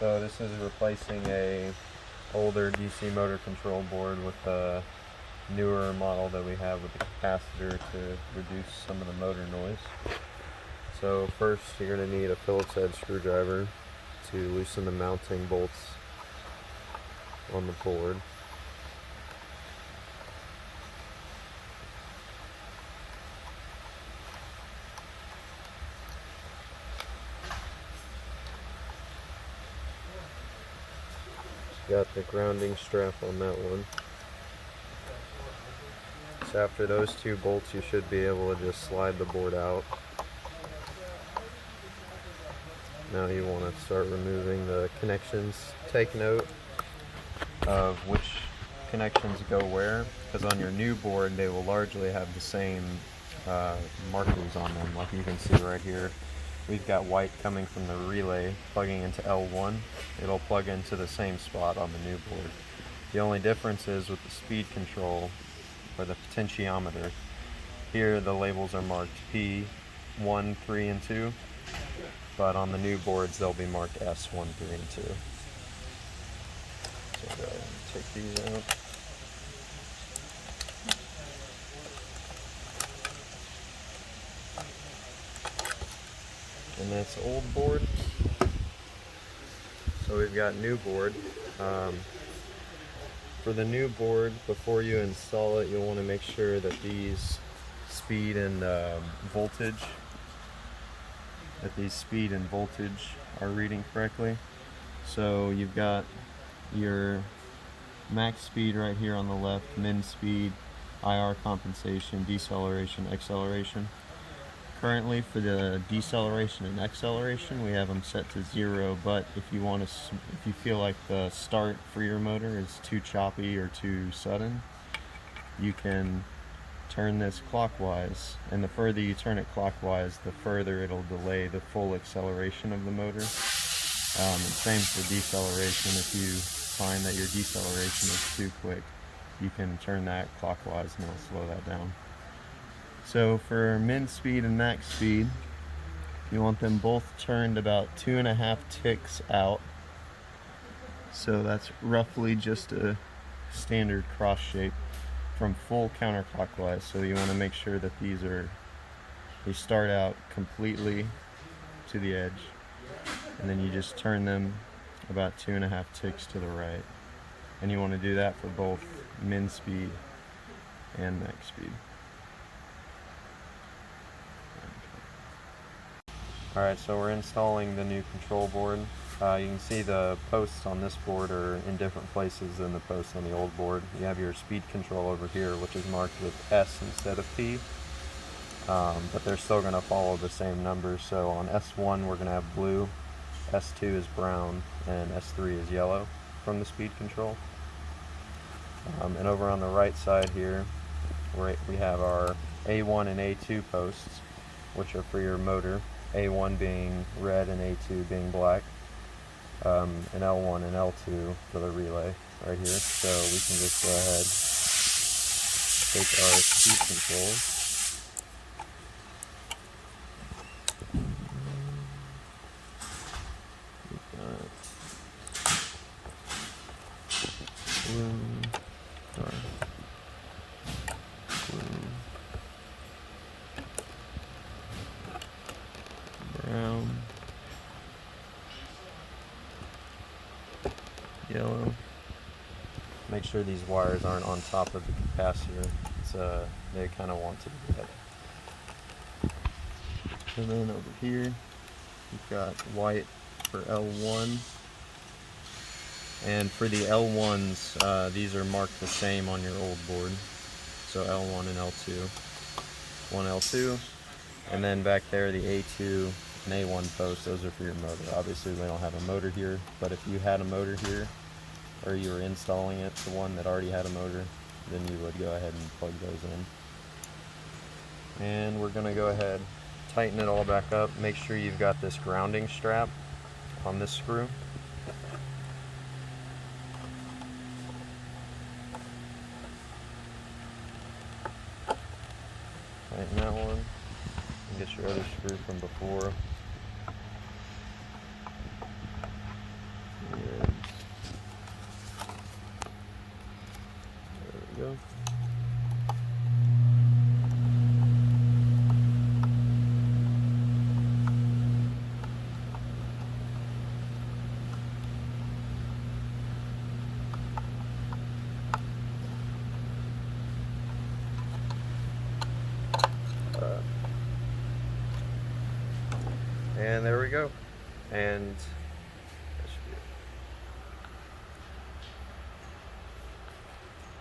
So this is replacing a older DC motor control board with a newer model that we have with the capacitor to reduce some of the motor noise. So first you're going to need a Phillips head screwdriver to loosen the mounting bolts on the board. Got the grounding strap on that one. So after those two bolts you should be able to just slide the board out. Now you want to start removing the connections. Take note of which connections go where, because on your new board they will largely have the same markers on them. Like you can see right here, we've got white coming from the relay plugging into L1. It'll plug into the same spot on the new board. The only difference is with the speed control, or the potentiometer, here the labels are marked P1, 3, and 2, but on the new boards they'll be marked S1, 3, and 2. So go ahead and take these out. And that's old board. So we've got new board. For the new board, before you install it, you'll want to make sure that these speed and voltage are reading correctly. So you've got your max speed right here on the left, min speed, IR compensation, deceleration, acceleration. Currently for the deceleration and acceleration we have them set to 0, but if you feel like the start for your motor is too choppy or too sudden, you can turn this clockwise, and the further you turn it clockwise, the further it'll delay the full acceleration of the motor. And same for deceleration. If you find that your deceleration is too quick, you can turn that clockwise and it'll slow that down. So for min speed and max speed, you want them both turned about 2.5 ticks out. So that's roughly just a standard cross shape from full counterclockwise. So you want to make sure that they start out completely to the edge, and then you just turn them about 2.5 ticks to the right. And you want to do that for both min speed and max speed. Alright, so we're installing the new control board. You can see the posts on this board are in different places than the posts on the old board. You have your speed control over here, which is marked with S instead of P, but they're still going to follow the same numbers. So on S1 we're going to have blue, S2 is brown, and S3 is yellow from the speed control. And over on the right side here we have our A1 and A2 posts, which are for your motor. A1 being red and A2 being black, and L1 and L2 for the relay right here. So we can just go ahead, take our speed control, brown, yellow. Make sure these wires aren't on top of the capacitor. They kind of want to be together. And then over here we've got white for L1, and for the L1s these are marked the same on your old board. So L1 and L2, 1 L2, and then back there the A2 and A1 post, those are for your motor. Obviously we don't have a motor here, but if you had a motor here, or you were installing it to one that already had a motor, then you would go ahead and plug those in. And we're going to go ahead, tighten it all back up. Make sure you've got this grounding strap on this screw. Tighten that one, and get your other screw from before. And there we go. And